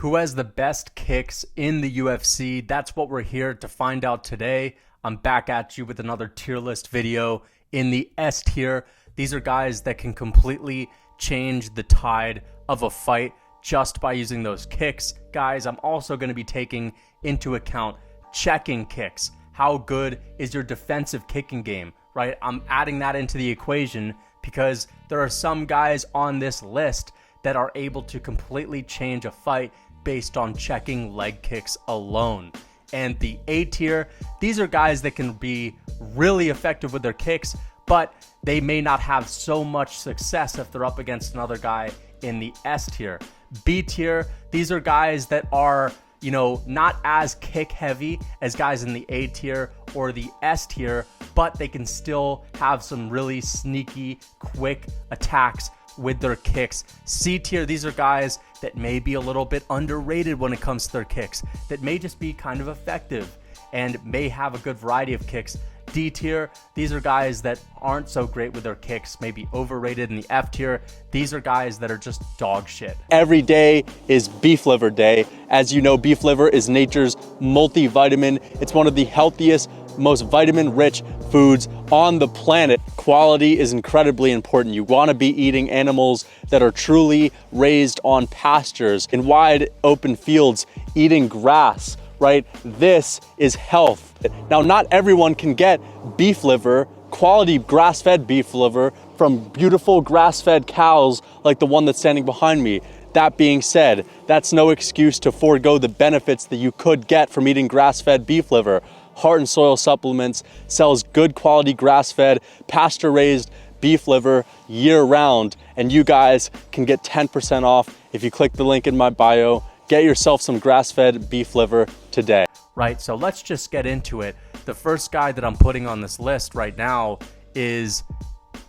Who has the best kicks in the UFC? That's what we're here to find out today. I'm back at you with another tier list video in the S tier. These are guys that can completely change the tide of a fight just by using those kicks. Guys, I'm also going to be taking into account checking kicks. How good is your defensive kicking game, right? I'm adding that into the equation because there are some guys on this list that are able to completely change a fight based on checking leg kicks alone. And the A tier, these are guys that can be really effective with their kicks, but they may not have so much success if they're up against another guy in the S tier. B tier, these are guys that are, not as kick heavy as guys in the A tier or the S tier, but they can still have some really sneaky, quick attacks with their kicks. C tier, these are guys that may be a little bit underrated when it comes to their kicks, that may just be kind of effective and may have a good variety of kicks. D tier, these are guys that aren't so great with their kicks, maybe overrated. In the F tier, these are guys that are just dog shit. Every day is beef liver day. As you know, beef liver is nature's multivitamin. It's one of the healthiest, most vitamin-rich foods on the planet. Quality is incredibly important. You want to be eating animals that are truly raised on pastures in wide open fields, eating grass, right? This is health. Now, not everyone can get beef liver, quality grass-fed beef liver from beautiful grass-fed cows like the one that's standing behind me. That being said, that's no excuse to forego the benefits that you could get from eating grass-fed beef liver. Heart and Soil Supplements sells good quality grass-fed, pasture-raised beef liver year-round, and you guys can get 10% off if you click the link in my bio. Get yourself some grass-fed beef liver today. Right, so let's just get into it. The first guy that I'm putting on this list right now is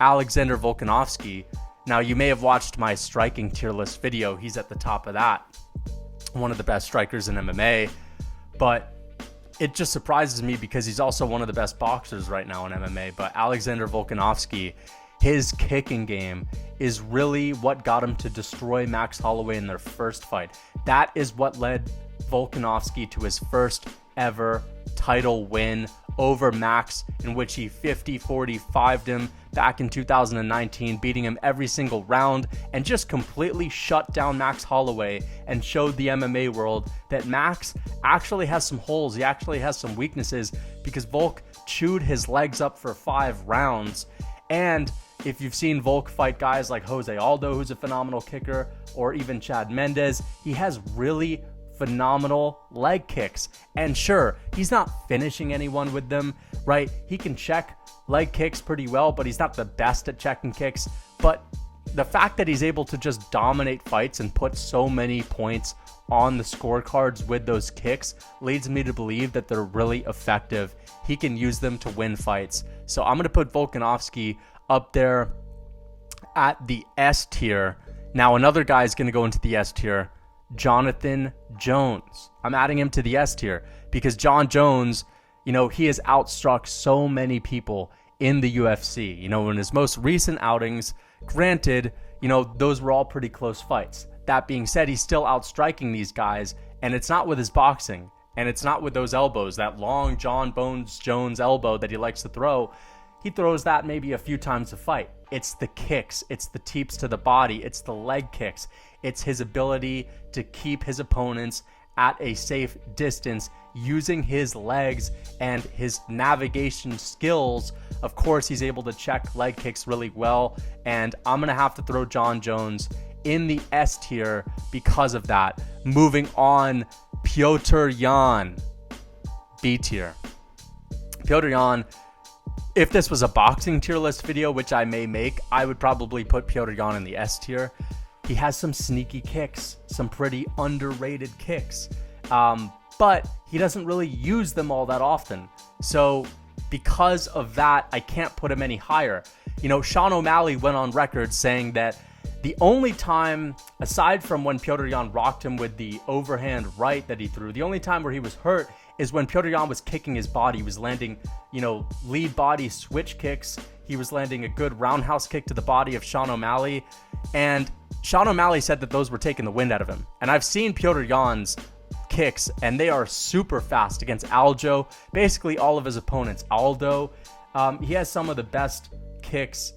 Alexander Volkanovski. Now, you may have watched my striking tier list video. He's at the top of that. One of the best strikers in MMA, but it just surprises me because he's also one of the best boxers right now in MMA. But Alexander Volkanovski, his kicking game is really what got him to destroy Max Holloway in their first fight. That is what led Volkanovski to his first ever title win over Max, in which he 50-45'd him back in 2019, beating him every single round and just completely shut down Max Holloway and showed the MMA world that Max actually has some holes. He actually has some weaknesses because Volk chewed his legs up for 5 rounds. And if you've seen Volk fight guys like Jose Aldo, who's a phenomenal kicker, or even Chad Mendes, he has really phenomenal leg kicks. And sure, he's not finishing anyone with them, right? He can check leg kicks pretty well, but he's not the best at checking kicks. But the fact that he's able to just dominate fights and put so many points on the scorecards with those kicks leads me to believe that they're really effective. He can use them to win fights. So I'm going to put Volkanovski up there at the S tier. Now, another guy is going to go into the S tier, Jonathan Jones. I'm adding him to the S tier because John Jones, he has outstruck so many people in the UFC. In his most recent outings, granted, those were all pretty close fights. That being said, he's still outstriking these guys, and it's not with his boxing, and it's not with those elbows, that long John Bones Jones elbow that he likes to throw. He throws that maybe a few times a fight. It's the kicks, it's the teeps to the body, it's the leg kicks, it's his ability to keep his opponents at a safe distance using his legs and his navigation skills. Of course, he's able to check leg kicks really well, and I'm going to have to throw John Jones in the S tier because of that. Moving on, Petr Yan, B tier. Petr Yan, if this was a boxing tier list video, which I may make, I would probably put Petr Yan in the S tier. He has some sneaky kicks, some pretty underrated kicks, but he doesn't really use them all that often. So because of that, I can't put him any higher. Sean O'Malley went on record saying that the only time, aside from when Petr Yan rocked him with the overhand right that he threw, the only time where he was hurt is when Petr Yan was kicking his body. He was landing, lead body switch kicks. He was landing a good roundhouse kick to the body of Sean O'Malley. And Sean O'Malley said that those were taking the wind out of him. And I've seen Petr Yan's kicks, and they are super fast against Aljo, basically all of his opponents. Aldo, he has some of the best kicks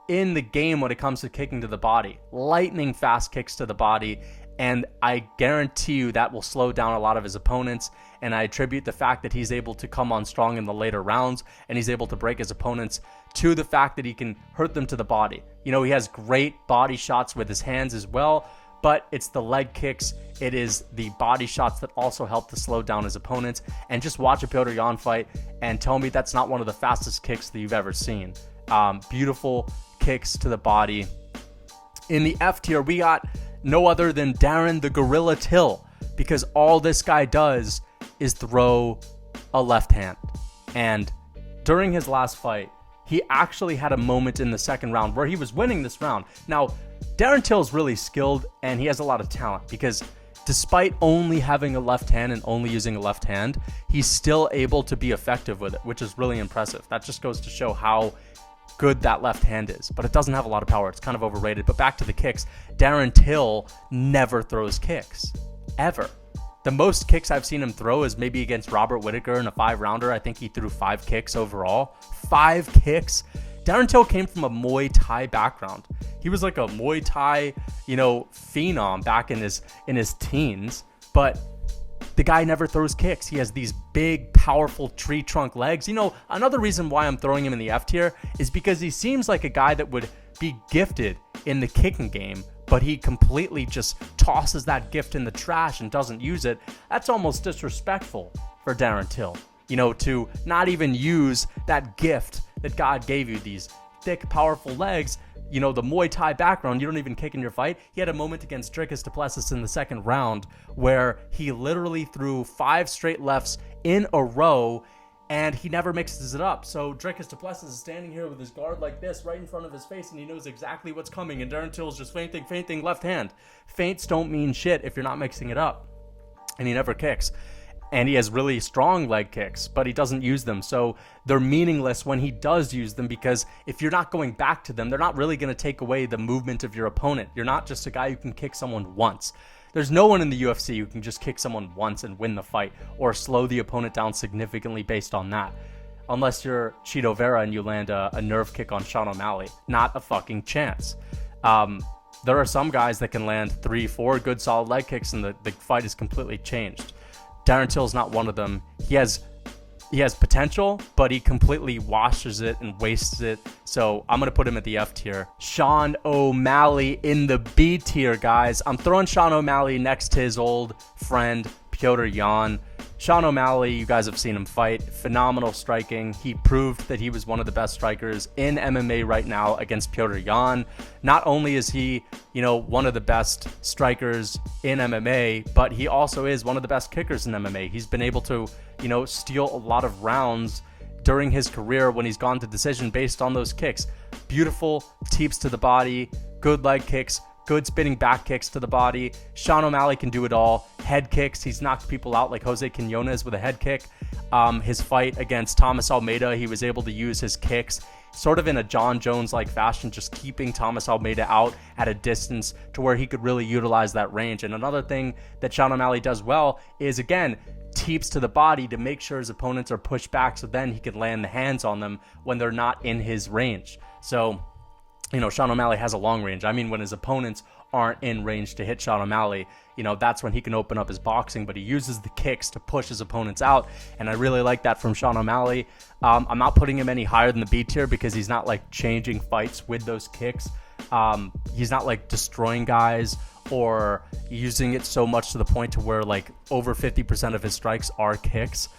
in the game when it comes to kicking to the body. Lightning fast kicks to the body, and I guarantee you that will slow down a lot of his opponents. And I attribute the fact that he's able to come on strong in the later rounds, and he's able to break his opponents to the fact that he can hurt them to the body. You know, he has great body shots with his hands as well, but it's the leg kicks, it is the body shots that also help to slow down his opponents. And just watch a Petr Yan fight and tell me that's not one of the fastest kicks that you've ever seen. Beautiful kicks to the body. In the F tier, we got no other than Darren the Gorilla Till, because all this guy does is throw a left hand. And during his last fight, he actually had a moment in the second round where he was winning this round. Now, Darren Till's really skilled, and he has a lot of talent, because despite only having a left hand and only using a left hand, he's still able to be effective with it, which is really impressive. That just goes to show how good that left hand is, but it doesn't have a lot of power. It's kind of overrated. But back to the kicks, Darren Till never throws kicks, ever. The most kicks I've seen him throw is maybe against Robert Whittaker in a 5-rounder. I think he threw 5 kicks overall. 5 kicks. Darren Till came from a Muay Thai background. He was like a Muay Thai, phenom back in his teens, but the guy never throws kicks. He has these big, powerful tree trunk legs. Another reason why I'm throwing him in the F tier is because he seems like a guy that would be gifted in the kicking game, but he completely just tosses that gift in the trash and doesn't use it. That's almost disrespectful for Darren Till, to not even use that gift that God gave you, these thick, powerful legs. The Muay Thai background, you don't even kick in your fight. He had a moment against Dricus du Plessis in the second round where he literally threw 5 straight lefts in a row, and he never mixes it up. So Dricus du Plessis is standing here with his guard like this right in front of his face, and he knows exactly what's coming, and Darren Till's just feinting left hand. Feints don't mean shit if you're not mixing it up. And he never kicks. And he has really strong leg kicks, but he doesn't use them. So they're meaningless when he does use them, because if you're not going back to them, they're not really going to take away the movement of your opponent. You're not just a guy who can kick someone once. There's no one in the UFC who can just kick someone once and win the fight or slow the opponent down significantly based on that. Unless you're Chito Vera and you land a nerve kick on Sean O'Malley. Not a fucking chance. There are some guys that can land 3-4 good solid leg kicks and the fight is completely changed. Darren Till's not one of them. He has potential, but he completely washes it and wastes it. So I'm going to put him at the F tier. Sean O'Malley in the B tier, guys. I'm throwing Sean O'Malley next to his old friend, Petr Yan. Sean O'Malley, you guys have seen him fight. Phenomenal striking. He proved that he was one of the best strikers in MMA right now against Petr Yan. Not only is he, one of the best strikers in MMA, but he also is one of the best kickers in MMA. He's been able to, steal a lot of rounds during his career when he's gone to decision based on those kicks. Beautiful teeps to the body, good leg kicks, good spinning back kicks to the body. Sean O'Malley can do it all. Head kicks. He's knocked people out like Jose Quinones with a head kick. His fight against Thomas Almeida, he was able to use his kicks sort of in a John Jones-like fashion, just keeping Thomas Almeida out at a distance to where he could really utilize that range. And another thing that Sean O'Malley does well is, again, teeps to the body to make sure his opponents are pushed back so then he can land the hands on them when they're not in his range. So, Sean O'Malley has a long range. I mean, when his opponents aren't in range to hit Sean O'Malley, that's when he can open up his boxing, but he uses the kicks to push his opponents out, and I really like that from Sean O'Malley. I'm not putting him any higher than the B tier because he's not like changing fights with those kicks. He's not like destroying guys or using it so much to the point to where like over 50% of his strikes are kicks.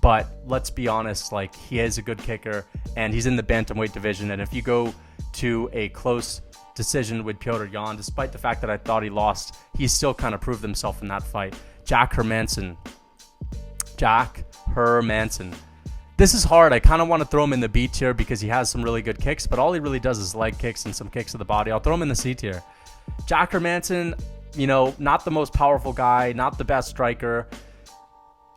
But let's be honest, like, he is a good kicker, and he's in the bantamweight division. And if you go to a close decision with Petr Yan, despite the fact that I thought he lost, he still kind of proved himself in that fight. Jack Hermanson. This is hard. I kind of want to throw him in the B tier because he has some really good kicks, but all he really does is leg kicks and some kicks to the body. I'll throw him in the C tier. Jack Hermanson, not the most powerful guy, not the best striker.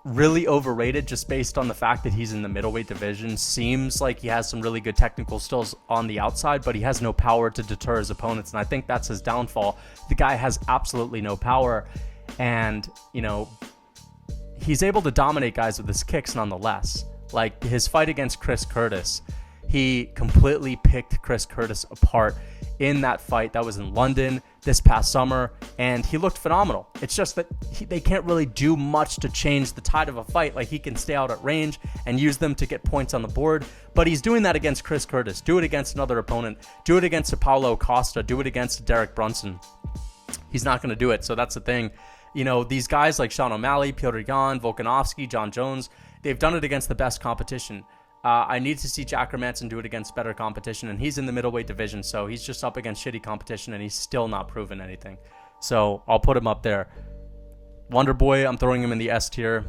really overrated just based on the fact that he's in the middleweight division. Seems like he has some really good technical skills on the outside, but he has no power to deter his opponents, and I think that's his downfall. The guy has absolutely no power, and, you know, he's able to dominate guys with his kicks nonetheless. Like his fight against Chris Curtis, he completely picked Chris Curtis apart in that fight. That was in London this past summer, and he looked phenomenal. It's just that they can't really do much to change the tide of a fight. Like, he can stay out at range and use them to get points on the board, but he's doing that against Chris Curtis. Do it against another opponent. Do it against Paulo Costa. Do it against Derek Brunson. He's not going to do it, so that's the thing. You know, these guys like Sean O'Malley, Petr Yan, Volkanovski, John Jones, they've done it against the best competition. I need to see Jack Hermansson do it against better competition, and he's in the middleweight division, so he's just up against shitty competition, and he's still not proven anything. So I'll put him up there. Wonder Boy, I'm throwing him in the S tier.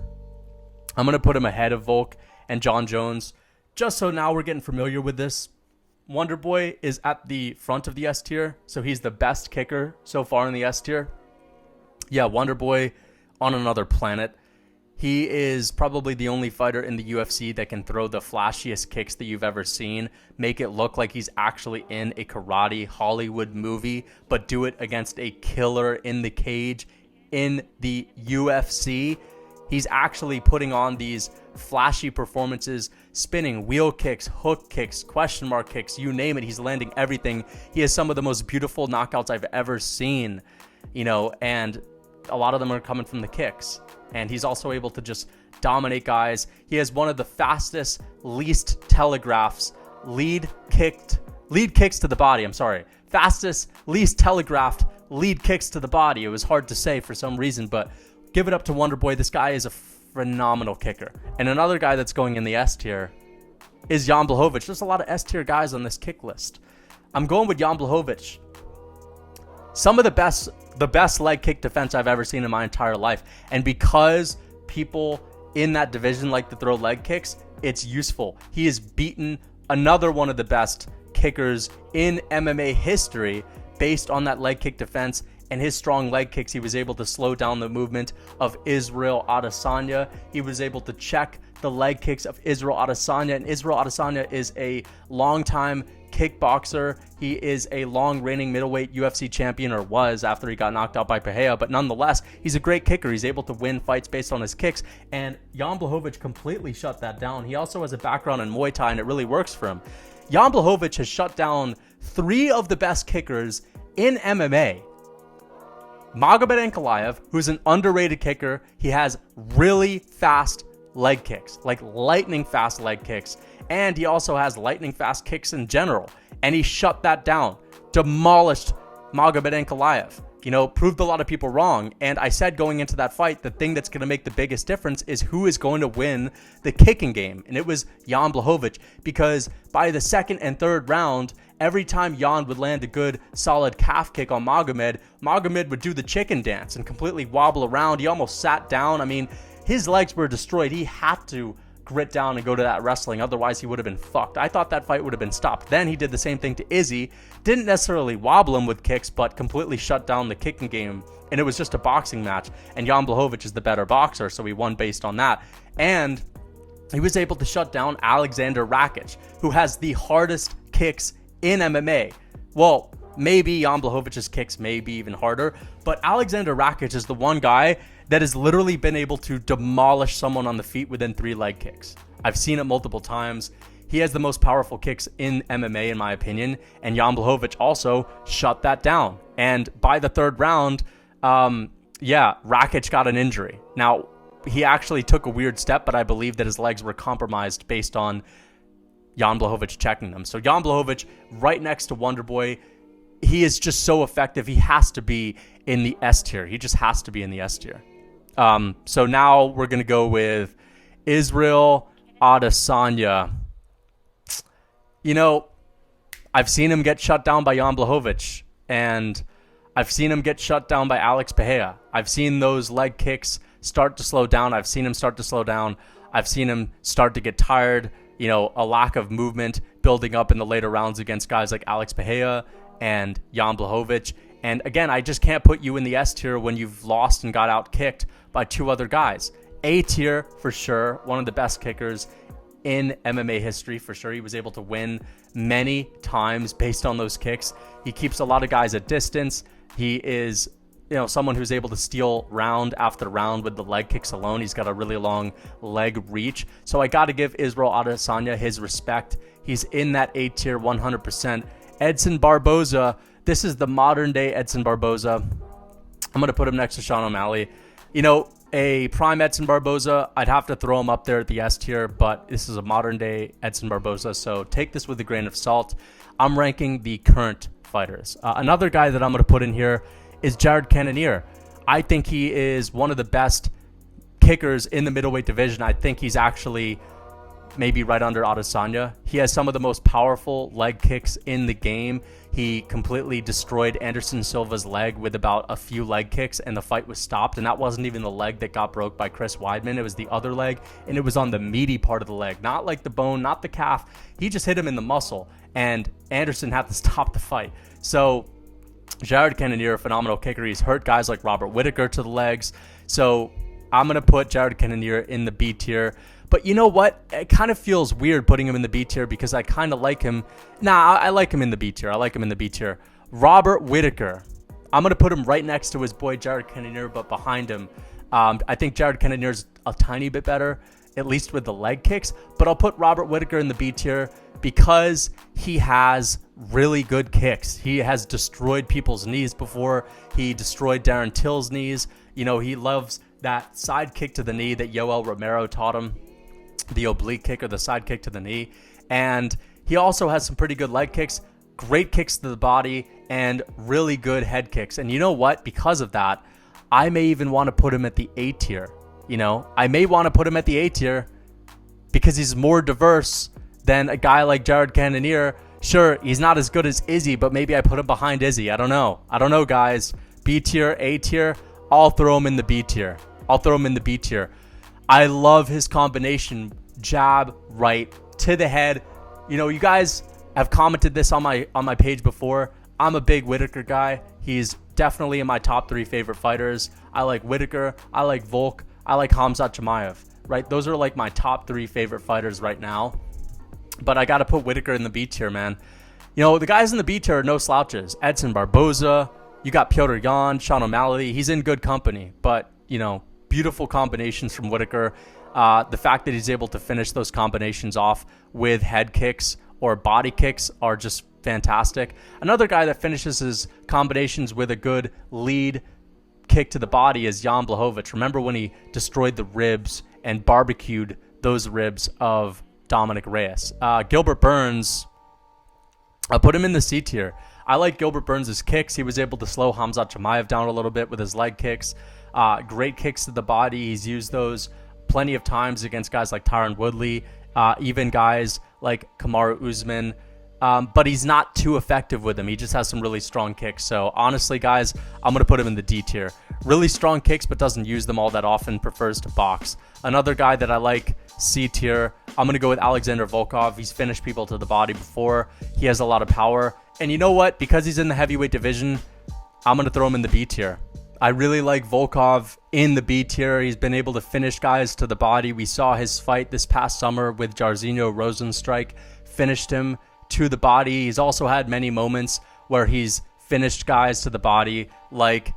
I'm going to put him ahead of Volk and John Jones, just so now we're getting familiar with this. Wonder Boy is at the front of the S tier, so he's the best kicker so far in the S tier. Yeah, Wonder Boy on another planet. He is probably the only fighter in the UFC that can throw the flashiest kicks that you've ever seen, make it look like he's actually in a karate Hollywood movie, but do it against a killer in the cage in the UFC. He's actually putting on these flashy performances, spinning wheel kicks, hook kicks, question mark kicks, you name it. He's landing everything. He has some of the most beautiful knockouts I've ever seen, you know, and a lot of them are coming from the kicks. And he's also able to just dominate guys. He has one of the fastest, least telegraphs, lead kicks to the body. Fastest, least telegraphed lead kicks to the body. It was hard to say for some reason, but give it up to Wonder Boy. This guy is a phenomenal kicker. And another guy that's going in the S tier is Jan Blachowicz. There's a lot of S tier guys on this kick list. I'm going with Jan Blachowicz. Some of the best leg kick defense I've ever seen in my entire life. And because people in that division like to throw leg kicks, it's useful. He has beaten another one of the best kickers in MMA history based on that leg kick defense and his strong leg kicks. He was able to slow down the movement of Israel Adesanya. He was able to check the leg kicks of Israel Adesanya, and Israel Adesanya is a longtime kickboxer. He is a long reigning middleweight UFC champion, or was after he got knocked out by Pereira, but nonetheless, he's a great kicker. He's able to win fights based on his kicks, and Jan Blachowicz completely shut that down. He also has a background in Muay Thai, and it really works for him. Jan Blachowicz has shut down 3 of the best kickers in MMA. Magomed Ankalaev, who's an underrated kicker, he has really fast leg kicks, like lightning fast leg kicks, and he also has lightning fast kicks in general, and he shut that down, demolished Magomed Ankalaev, you know, proved a lot of people wrong. And I said going into that fight, the thing that's going to make the biggest difference is who is going to win the kicking game, and it was Jan Blachowicz, because by the second and third round, every time Jan would land a good solid calf kick on Magomed, Magomed would do the chicken dance and completely wobble around. He almost sat down. I mean, his legs were destroyed. He had to grit down and go to that wrestling, otherwise he would have been fucked. I thought that fight would have been stopped. Then he did the same thing to Izzy, didn't necessarily wobble him with kicks, but completely shut down the kicking game, and it was just a boxing match, and Jan Blachowicz is the better boxer, so he won based on that. And he was able to shut down Alexander Rakic, who has the hardest kicks in MMA. Well, maybe Jan Blachowicz kicks may be even harder, but Alexander Rakic is the one guy that has literally been able to demolish someone on the feet within 3 leg kicks. I've seen it multiple times. He has the most powerful kicks in MMA, in my opinion, and Jan Blachowicz also shut that down. And by the third round, Rakic got an injury. Now, he actually took a weird step, but I believe that his legs were compromised based on Jan Blachowicz checking them. So Jan Blachowicz, right next to Wonder Boy, he is just so effective. He has to be in the S tier. He just has to be in the S tier. So now we're going to go with Israel Adesanya. You know, I've seen him get shut down by Jan Blachowicz, and I've seen him get shut down by Alex Pereira. I've seen those leg kicks start to slow down. I've seen him start to slow down. I've seen him start to get tired. You know, a lack of movement building up in the later rounds against guys like Alex Pereira and Jan Blachowicz. And again, I just can't put you in the S tier when you've lost and got out kicked by 2 other guys. A tier for sure. One of the best kickers in MMA history for sure. He was able to win many times based on those kicks. He keeps a lot of guys at distance. He is, someone who's able to steal round after round with the leg kicks alone. He's got a really long leg reach. So I got to give Israel Adesanya his respect. He's in that A tier 100%. Edson Barboza, this is the modern day Edson Barboza. I'm going to put him next to Sean O'Malley. A prime Edson Barboza, I'd have to throw him up there at the S tier, but this is a modern day Edson Barboza, so take this with a grain of salt. I'm ranking the current fighters. Another guy that I'm going to put in here is Jared Cannonier. I think he is one of the best kickers in the middleweight division. I think he's actually maybe right under Adesanya. He has some of the most powerful leg kicks in the game. He completely destroyed Anderson Silva's leg with about a few leg kicks, and the fight was stopped. And that wasn't even the leg that got broke by Chris Weidman. It was the other leg, and it was on the meaty part of the leg, not like the bone, not the calf. He just hit him in the muscle, and Anderson had to stop the fight. So Jared Cannonier, a phenomenal kicker. He's hurt guys like Robert Whittaker to the legs. So I'm going to put Jared Cannonier in the B tier. But you know what? It kind of feels weird putting him in the B tier because I kind of like him. I like him in the B tier. Robert Whittaker. I'm going to put him right next to his boy Jared Cannonier, but behind him. I think Jared Cannonier's a tiny bit better, at least with the leg kicks. But I'll put Robert Whittaker in the B tier because he has really good kicks. He has destroyed people's knees before. He destroyed Darren Till's knees. He loves that side kick to the knee that Yoel Romero taught him. The oblique kick or the side kick to the knee. And he also has some pretty good leg kicks, great kicks to the body, and really good head kicks. And you know what? Because of that, I may even want to put him at the A tier. I may want to put him at the A tier because he's more diverse than a guy like Jared Cannonier. Sure, he's not as good as Izzy, but maybe I put him behind Izzy. I don't know, guys. B tier, A tier, I'll throw him in the B tier. I love his combination, jab, right, to the head. You guys have commented this on my page before. I'm a big Whittaker guy. He's definitely in my top 3 favorite fighters. I like Whittaker. I like Volk. I like Khamzat Chimaev, right? Those are like my top 3 favorite fighters right now. But I got to put Whittaker in the B tier, man. The guys in the B tier are no slouches. Edson Barboza. You got Petr Yan, Sean O'Malley. He's in good company. But, beautiful combinations from Whittaker. The fact that he's able to finish those combinations off with head kicks or body kicks are just fantastic. Another guy that finishes his combinations with a good lead kick to the body is Jan Blachowicz. Remember when he destroyed the ribs and barbecued those ribs of Dominic Reyes? Gilbert Burns, I put him in the C tier. I like Gilbert Burns' kicks. He was able to slow Khamzat Chimaev down a little bit with his leg kicks. Great kicks to the body. He's used those plenty of times against guys like Tyron Woodley, even guys like Kamaru Usman. But he's not too effective with them. He just has some really strong kicks. So honestly, guys, I'm going to put him in the D tier. Really strong kicks, but doesn't use them all that often, prefers to box. Another guy that I like, C tier, I'm going to go with Alexander Volkov. He's finished people to the body before. He has a lot of power. And you know what? Because he's in the heavyweight division, I'm going to throw him in the B tier. I really like Volkov in the B tier. He's been able to finish guys to the body. We saw his fight this past summer with Jairzinho Rozenstruik, finished him to the body. He's also had many moments where he's finished guys to the body, like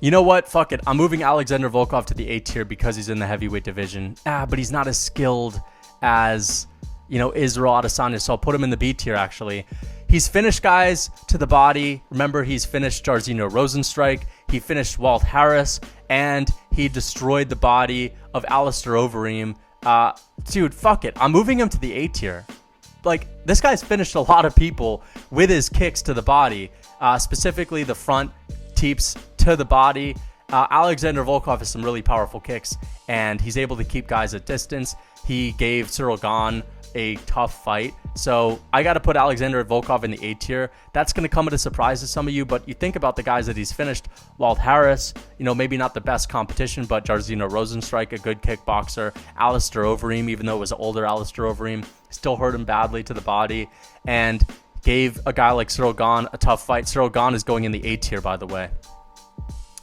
you know what? Fuck it. I'm moving Alexander Volkov to the A tier because he's in the heavyweight division. But he's not as skilled as, Israel Adesanya, so I'll put him in the B tier, actually. He's finished guys to the body. Remember, he's finished Jairzinho Rozenstruik. He finished Walt Harris, and he destroyed the body of Alistair Overeem. Dude, fuck it. I'm moving him to the A tier. Like, this guy's finished a lot of people with his kicks to the body, specifically the front teeps to the body. Alexander Volkov has some really powerful kicks, and he's able to keep guys at distance. He gave Cyril Gahn a tough fight. So I got to put Alexander Volkov in the A tier. That's going to come as a surprise to some of you, but you think about the guys that he's finished. Walt Harris, maybe not the best competition, but Jairzinho Rozenstruik, a good kickboxer. Alistair Overeem, even though it was older Alistair Overeem, still hurt him badly to the body. And gave a guy like Cyril Gane a tough fight. Cyril Gane is going in the A tier, by the way.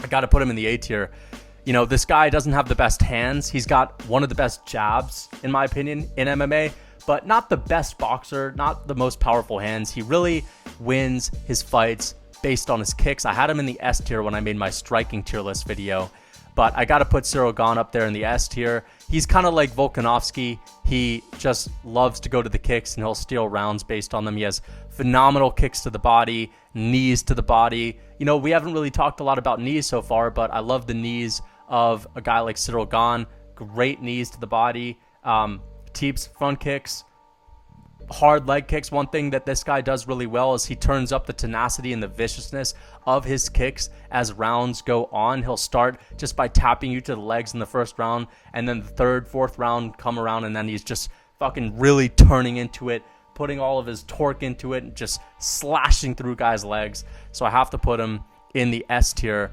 I got to put him in the A tier. You know, this guy doesn't have the best hands. He's got one of the best jabs, in my opinion, in MMA, but not the best boxer, not the most powerful hands. He really wins his fights based on his kicks. I had him in the S tier when I made my striking tier list video, but I got to put Cyril Gane up there in the S tier. He's kind of like Volkanovski. He just loves to go to the kicks, and he'll steal rounds based on them. He has phenomenal kicks to the body, knees to the body. You know, we haven't really talked a lot about knees so far, but I love the knees of a guy like Cyril Gane. Great knees to the body. Teeps, front kicks, hard leg kicks. One thing that this guy does really well is he turns up the tenacity and the viciousness of his kicks as rounds go on. He'll start just by tapping you to the legs in the first round, and then the third, fourth round come around, and then he's just fucking really turning into it, putting all of his torque into it, and just slashing through guys' legs. So I have to put him in the S tier.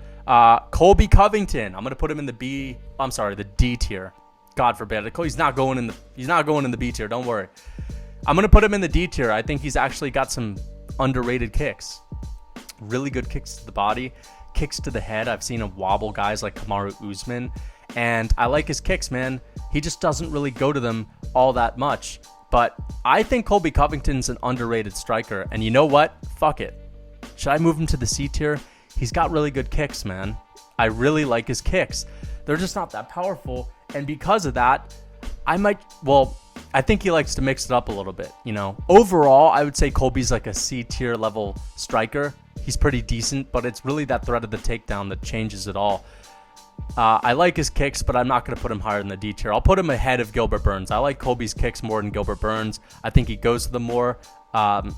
Colby Covington, I'm gonna put him in the D tier. God forbid. He's not going in the B tier. Don't worry. I'm gonna put him in the D tier. I think he's actually got some underrated kicks. Really good kicks to the body, kicks to the head. I've seen him wobble guys like Kamaru Usman, and I like his kicks, man. He just doesn't really go to them all that much. But I think Colby Covington's an underrated striker, and you know what? Fuck it. Should I move him to the C tier? He's got really good kicks, man. I really like his kicks. They're just not that powerful, and because of that, I think he likes to mix it up a little bit, you know. Overall, I would say Colby's like a C tier level striker. He's pretty decent, but it's really that threat of the takedown that changes it all. I like his kicks, but I'm not going to put him higher than the D tier. I'll put him ahead of Gilbert Burns. I like Colby's kicks more than Gilbert Burns. I think he goes to them more.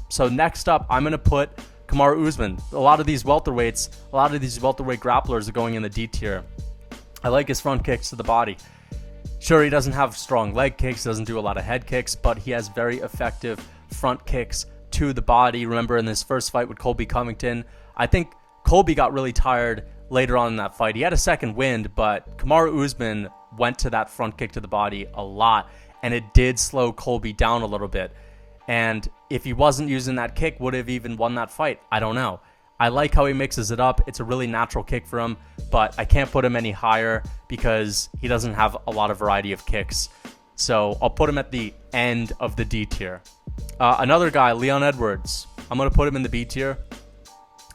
So next up, I'm going to put Kamaru Usman. A lot of these welterweight grapplers are going in the D tier. I like his front kicks to the body. Sure, he doesn't have strong leg kicks, doesn't do a lot of head kicks, but he has very effective front kicks to the body. Remember in his first fight with Colby Covington, I think Colby got really tired later on in that fight. He had a second wind, but Kamaru Usman went to that front kick to the body a lot, and it did slow Colby down a little bit. And if he wasn't using that kick, would have even won that fight? I don't know. I like how he mixes it up. It's a really natural kick for him, but I can't put him any higher because he doesn't have a lot of variety of kicks. So I'll put him at the end of the D tier. Another guy, Leon Edwards. I'm going to put him in the B tier.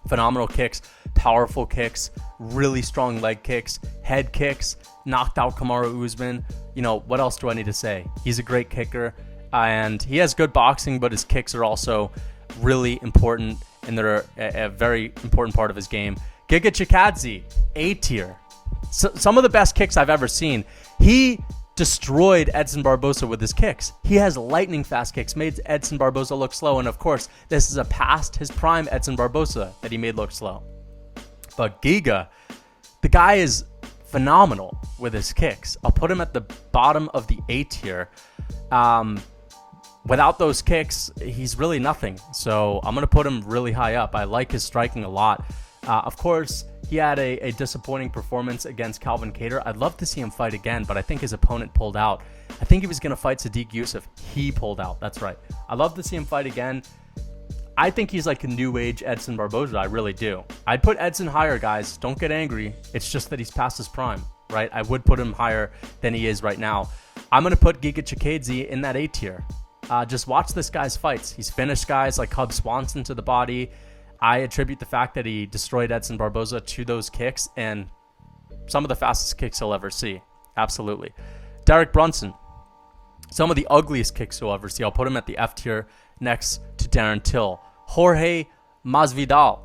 Phenomenal kicks, powerful kicks, really strong leg kicks, head kicks, knocked out Kamaru Usman. You know, what else do I need to say? He's a great kicker, and he has good boxing, but his kicks are also really important, and they're a very important part of his game. Giga Chikadze, A tier. Some of the best kicks I've ever seen. He destroyed Edson Barboza with his kicks. He has lightning fast kicks, made Edson Barboza look slow, and of course, this is a past his prime Edson Barboza that he made look slow. But Giga, the guy is phenomenal with his kicks. I'll put him at the bottom of the A tier. Without those kicks, he's really nothing. So I'm going to put him really high up. I like his striking a lot. Of course, he had a disappointing performance against Calvin Kattar. I'd love to see him fight again, but I think his opponent pulled out. I think he was going to fight Sadiq Youssef. He pulled out. That's right. I'd love to see him fight again. I think he's like a new age Edson Barboza. I really do. I'd put Edson higher, guys. Don't get angry. It's just that he's past his prime, right? I would put him higher than he is right now. I'm going to put Giga Chikadze in that A tier. Just watch this guy's fights. He's finished guys like Cub Swanson to the body. I attribute the fact that he destroyed Edson Barboza to those kicks, and some of the fastest kicks he'll ever see. Absolutely. Derek Brunson. Some of the ugliest kicks you'll ever see. I'll put him at the F tier next to Darren Till. Jorge Masvidal.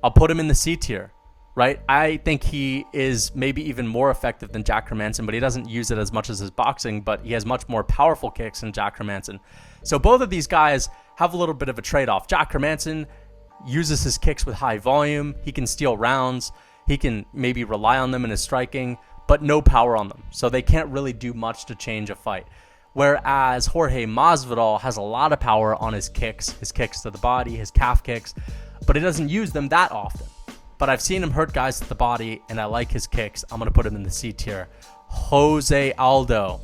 I'll put him in the C tier, right? I think he is maybe even more effective than Jack Hermanson, but he doesn't use it as much as his boxing, but he has much more powerful kicks than Jack Hermanson. So both of these guys have a little bit of a trade-off. Jack Hermanson uses his kicks with high volume. He can steal rounds. He can maybe rely on them in his striking, but no power on them. So they can't really do much to change a fight. Whereas Jorge Masvidal has a lot of power on his kicks to the body, his calf kicks, but he doesn't use them that often. But I've seen him hurt guys to the body, and I like his kicks. I'm going to put him in the C tier. Jose Aldo.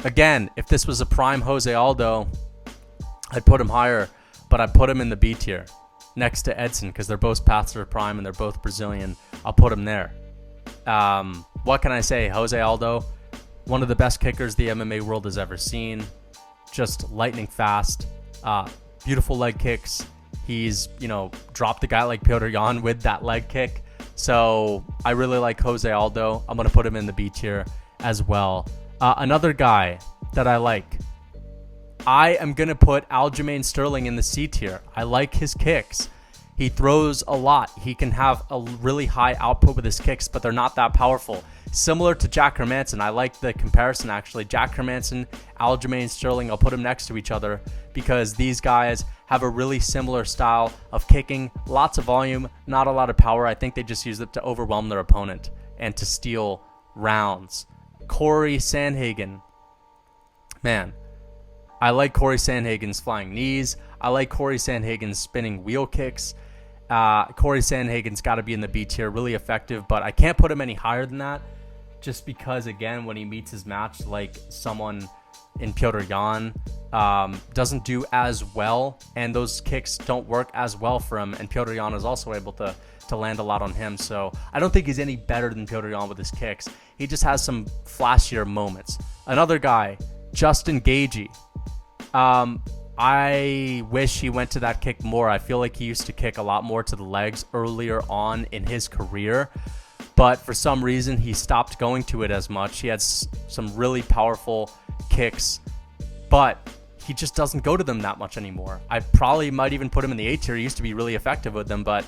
Again, if this was a prime Jose Aldo, I'd put him higher. but I put him in the B tier next to Edson because they're both past their prime and they're both Brazilian. I'll put him there. What can I say? Jose Aldo, one of the best kickers the MMA world has ever seen. Just lightning fast, beautiful leg kicks. He's, dropped a guy like Petr Yan with that leg kick. So I really like Jose Aldo. I'm going to put him in the B tier as well. Another guy that I like, I am going to put Aljamain Sterling in the C tier. I like his kicks. He throws a lot. He can have a really high output with his kicks, but they're not that powerful. Similar to Jack Hermanson. I like the comparison, actually. Jack Hermanson, Aljamain Sterling, I'll put them next to each other because these guys have a really similar style of kicking. Lots of volume, not a lot of power. I think they just use it to overwhelm their opponent and to steal rounds. Corey Sandhagen. Man, I like Corey Sandhagen's flying knees. I like Corey Sandhagen's spinning wheel kicks. Corey Sandhagen's got to be in the B tier, really effective, but I can't put him any higher than that just because, again, when he meets his match, like someone in Petr Yan, doesn't do as well, and those kicks don't work as well for him, and Petr Yan is also able to land a lot on him, so I don't think he's any better than Petr Yan with his kicks. He just has some flashier moments. Another guy, Justin Gaethje. I wish he went to that kick more. I feel like he used to kick a lot more to the legs earlier on in his career, but for some reason he stopped going to it as much. He had some really powerful kicks, but he just doesn't go to them that much anymore. I probably might even put him in the A tier. He used to be really effective with them, but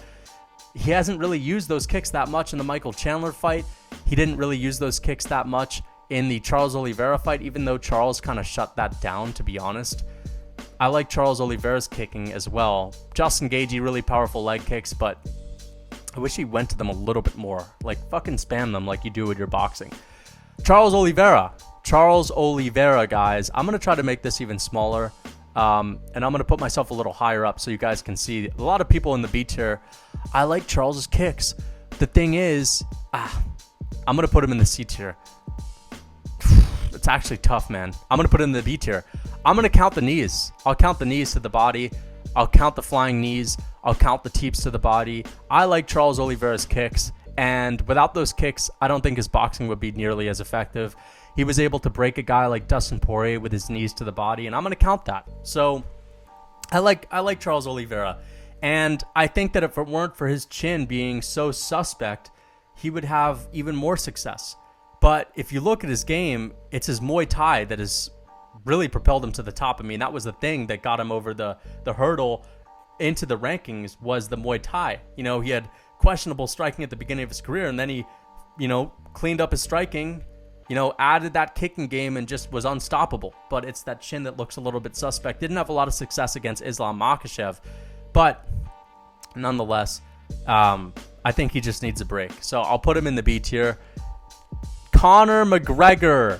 he hasn't really used those kicks that much in the Michael Chandler fight. He didn't really use those kicks that much in the Charles Oliveira fight, even though Charles kind of shut that down, to be honest. I like Charles Oliveira's kicking as well. Justin Gaethje, really powerful leg kicks, but I wish he went to them a little bit more. Like, fucking spam them like you do with your boxing. Charles Oliveira, guys. I'm going to try to make this even smaller, and I'm going to put myself a little higher up so you guys can see. A lot of people in the B tier, I like Charles's kicks. The thing is, I'm going to put him in the C tier. It's actually tough, man. I'm going to put it in the B tier. I'm going to count the knees. I'll count the knees to the body. I'll count the flying knees. I'll count the teeps to the body. I like Charles Oliveira's kicks, and without those kicks, I don't think his boxing would be nearly as effective. He was able to break a guy like Dustin Poirier with his knees to the body, and I'm going to count that. So I like Charles Oliveira, and I think that if it weren't for his chin being so suspect, he would have even more success. But if you look at his game, it's his Muay Thai that has really propelled him to the top. I mean, that was the thing that got him over the hurdle into the rankings, was the Muay Thai. He had questionable striking at the beginning of his career, and then he, cleaned up his striking, added that kicking game and just was unstoppable. But it's that chin that looks a little bit suspect. Didn't have a lot of success against Islam Makhachev, but nonetheless, I think he just needs a break. So I'll put him in the B tier. Conor McGregor,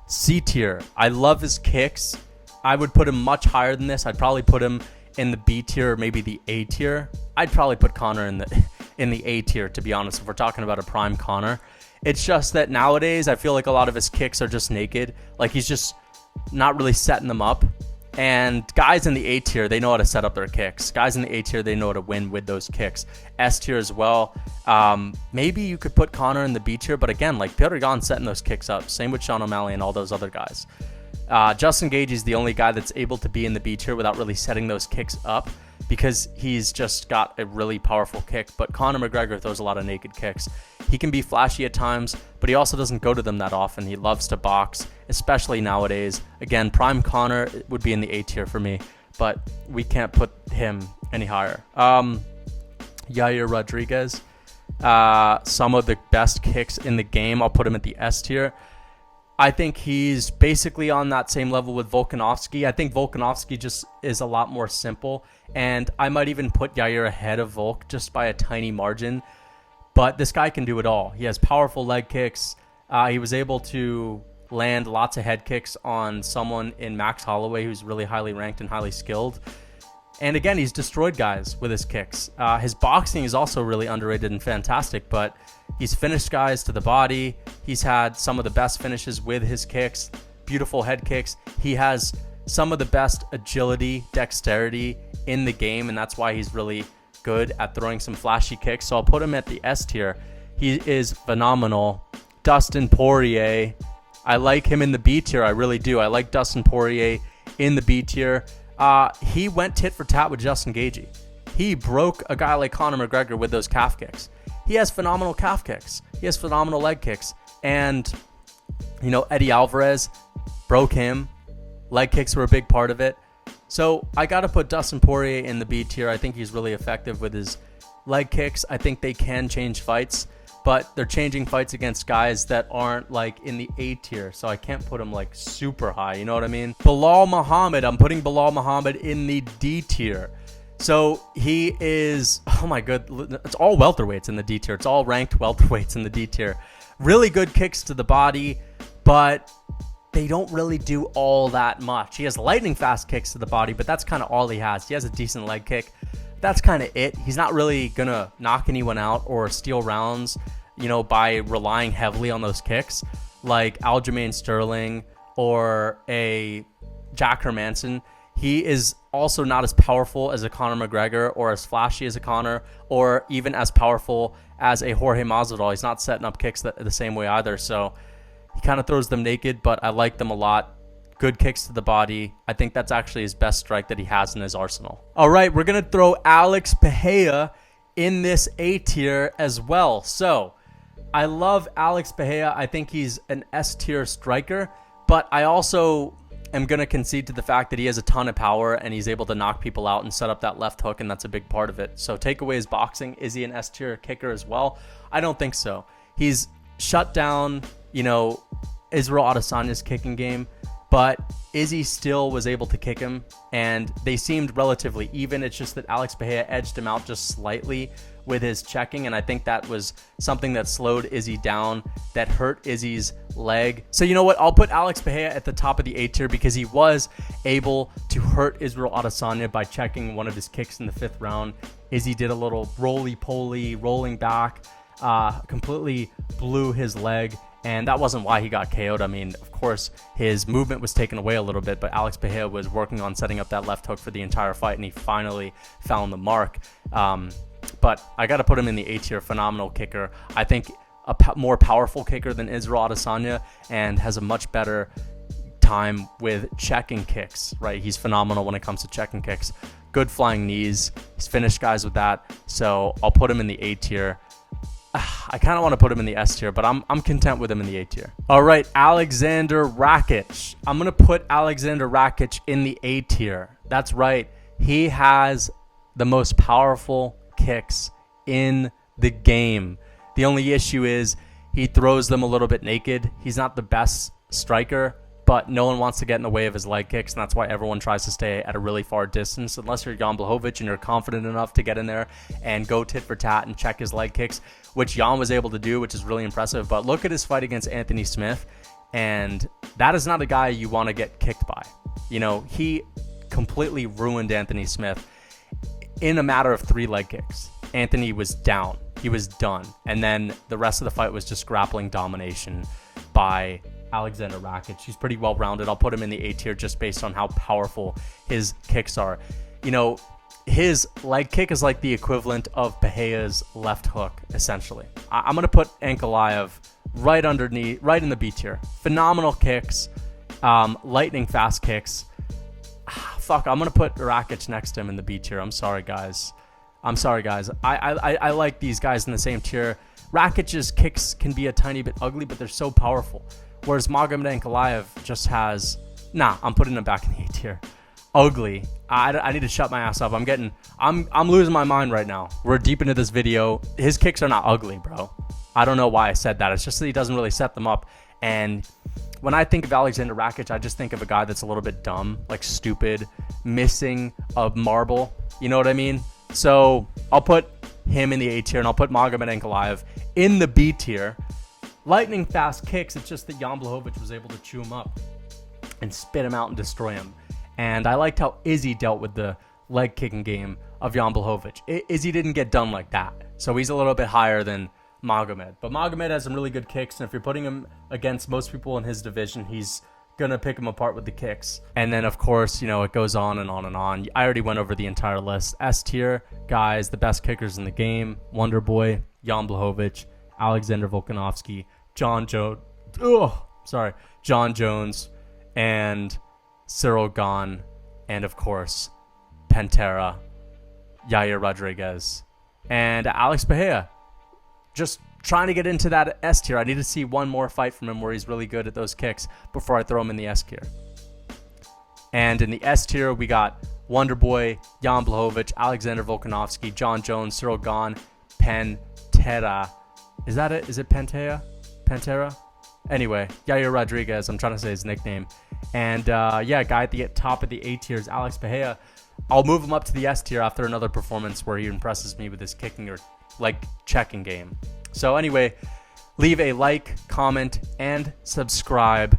C tier. I love his kicks. I would put him much higher than this. I'd probably put him in the B tier or maybe the A tier. I'd probably put Conor in the A tier, to be honest, if we're talking about a prime Conor. It's just that nowadays I feel like a lot of his kicks are just naked. Like, he's just not really setting them up. And guys in the A tier, they know how to set up their kicks. Guys in the A tier, they know how to win with those kicks. S tier as well. Maybe you could put Conor in the B tier, but again, like, Petr Yan setting those kicks up. Same with Sean O'Malley and all those other guys. Justin Gaethje is the only guy that's able to be in the B tier without really setting those kicks up, because he's just got a really powerful kick. But Conor McGregor throws a lot of naked kicks. He can be flashy at times, but he also doesn't go to them that often. He loves to box, especially nowadays. Again, prime Conor would be in the A tier for me, but we can't put him any higher. Yair Rodriguez, some of the best kicks in the game. I'll put him at the S tier. I think he's basically on that same level with Volkanovski. I think Volkanovski just is a lot more simple, and I might even put Yair ahead of Volk just by a tiny margin. But this guy can do it all. He has powerful leg kicks. He was able to land lots of head kicks on someone in Max Holloway, who's really highly ranked and highly skilled. And again, he's destroyed guys with his kicks. His boxing is also really underrated and fantastic, but he's finished guys to the body. He's had some of the best finishes with his kicks, beautiful head kicks. He has some of the best agility, dexterity in the game, and that's why he's really good at throwing some flashy kicks. So I'll put him at the S tier. He is phenomenal. Dustin Poirier, I like him in the B tier. I really do. I like Dustin Poirier in the B tier. He went tit for tat with Justin Gaethje. He broke a guy like Conor McGregor with those calf kicks. He has phenomenal calf kicks. He has phenomenal leg kicks. And, Eddie Alvarez broke him. Leg kicks were a big part of it. So I got to put Dustin Poirier in the B tier. I think he's really effective with his leg kicks. I think they can change fights, but they're changing fights against guys that aren't like in the A tier. So I can't put him like super high. You know what I mean? Bilal Muhammad. I'm putting Bilal Muhammad in the D tier. So he is, oh my god, it's all welterweights in the D tier. It's all ranked welterweights in the D tier. Really good kicks to the body, but they don't really do all that much. He has lightning fast kicks to the body, but that's kind of all he has. He has a decent leg kick. That's kind of it. He's not really going to knock anyone out or steal rounds, by relying heavily on those kicks like Aljamain Sterling or a Jack Hermanson. He is also not as powerful as a Conor McGregor or as flashy as a Conor or even as powerful as a Jorge Masvidal. He's not setting up kicks the same way either, so he kind of throws them naked, but I like them a lot. Good kicks to the body. I think that's actually his best strike that he has in his arsenal. All right, we're going to throw Alex Pereira in this A tier as well. So I love Alex Pereira. I think he's an S tier striker, but I also am going to concede to the fact that he has a ton of power and he's able to knock people out and set up that left hook, and that's a big part of it. So take away his boxing. Is he an S tier kicker as well? I don't think so. He's shut down Israel Adesanya's kicking game, but Izzy still was able to kick him, and they seemed relatively even. It's just that Alex Pereira edged him out just slightly with his checking, and I think that was something that slowed Izzy down, that hurt Izzy's leg. So you know what? I'll put Alex Pereira at the top of the A tier because he was able to hurt Israel Adesanya by checking one of his kicks in the 5th round. Izzy did a little roly-poly, rolling back, completely blew his leg, and that wasn't why he got KO'd. I mean, of course, his movement was taken away a little bit, but Alex Pereira was working on setting up that left hook for the entire fight, and he finally found the mark. But I got to put him in the A tier. Phenomenal kicker. I think a more powerful kicker than Israel Adesanya, and has a much better time with checking kicks, right? He's phenomenal when it comes to checking kicks. Good flying knees. He's finished guys with that. So I'll put him in the A tier. I kind of want to put him in the S tier, but I'm content with him in the A tier. All right, Alexander Rakic. I'm going to put Alexander Rakic in the A tier. That's right. He has the most powerful kicks in the game. The only issue is he throws them a little bit naked. He's not the best striker, but no one wants to get in the way of his leg kicks, and that's why everyone tries to stay at a really far distance, unless you're Jan Blachowicz and you're confident enough to get in there and go tit for tat and check his leg kicks, which Jan was able to do, which is really impressive. But look at his fight against Anthony Smith, and that is not a guy you want to get kicked by. He completely ruined Anthony Smith in a matter of 3 leg kicks. Anthony was down. He was done. And then the rest of the fight was just grappling domination by Alexander Rakic. He's pretty well-rounded. I'll put him in the A tier just based on how powerful his kicks are. His leg kick is like the equivalent of Pereira's left hook, essentially. I'm going to put Ankalaev right in the B tier. Phenomenal kicks, lightning fast kicks. I'm going to put Rakic next to him in the B tier. I'm sorry, guys. I like these guys in the same tier. Rakic's kicks can be a tiny bit ugly, but they're so powerful. Whereas Magomed Ankalaev just has... I'm putting him back in the A tier. Ugly. I need to shut my ass up. I'm losing my mind right now. We're deep into this video. His kicks are not ugly, bro. I don't know why I said that. It's just that he doesn't really set them up. And when I think of Alexander Rakic, I just think of a guy that's a little bit dumb, like stupid, missing a marble. You know what I mean? So I'll put him in the A tier, and I'll put Magomed Ankalaev in the B tier. Lightning fast kicks. It's just that Jan Blachowicz was able to chew him up and spit him out and destroy him. And I liked how Izzy dealt with the leg kicking game of Jan Blachowicz. Izzy didn't get done like that. So he's a little bit higher than Magomed. But Magomed has some really good kicks, and if you're putting him against most people in his division, he's gonna pick him apart with the kicks. And then, of course, it goes on and on and on. I already went over the entire list. S tier guys, the best kickers in the game: Wonder Boy, Jan Blachowicz, Alexander Volkanovski, John Jones, and Cyril Gane, and of course, Pantera, Yair Rodriguez, and Alex Bahia. Just trying to get into that S tier. I need to see one more fight from him where he's really good at those kicks before I throw him in the S tier. And in the S tier, we got Wonder Boy, Jan Blachowicz, Alexander Volkanovski, John Jones, Cyril Gane, Pantera. Is that it? Is it Pantera? Anyway, Yair Rodriguez. I'm trying to say his nickname. And guy at the top of the A tier is Alex Bahia. I'll move him up to the S tier after another performance where he impresses me with his kicking or checking game. So anyway, leave a like, comment, and subscribe.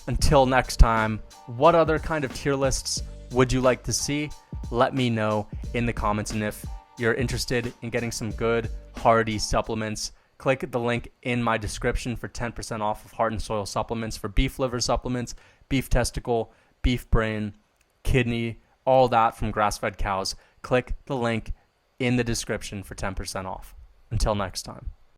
Until next time, what other kind of tier lists would you like to see? Let me know in the comments. And if you're interested in getting some good, hearty supplements, click the link in my description for 10% off of Heart and Soil supplements for beef liver supplements, beef testicle, beef brain, kidney, all that from grass-fed cows. Click the link in the description for 10% off. Until next time.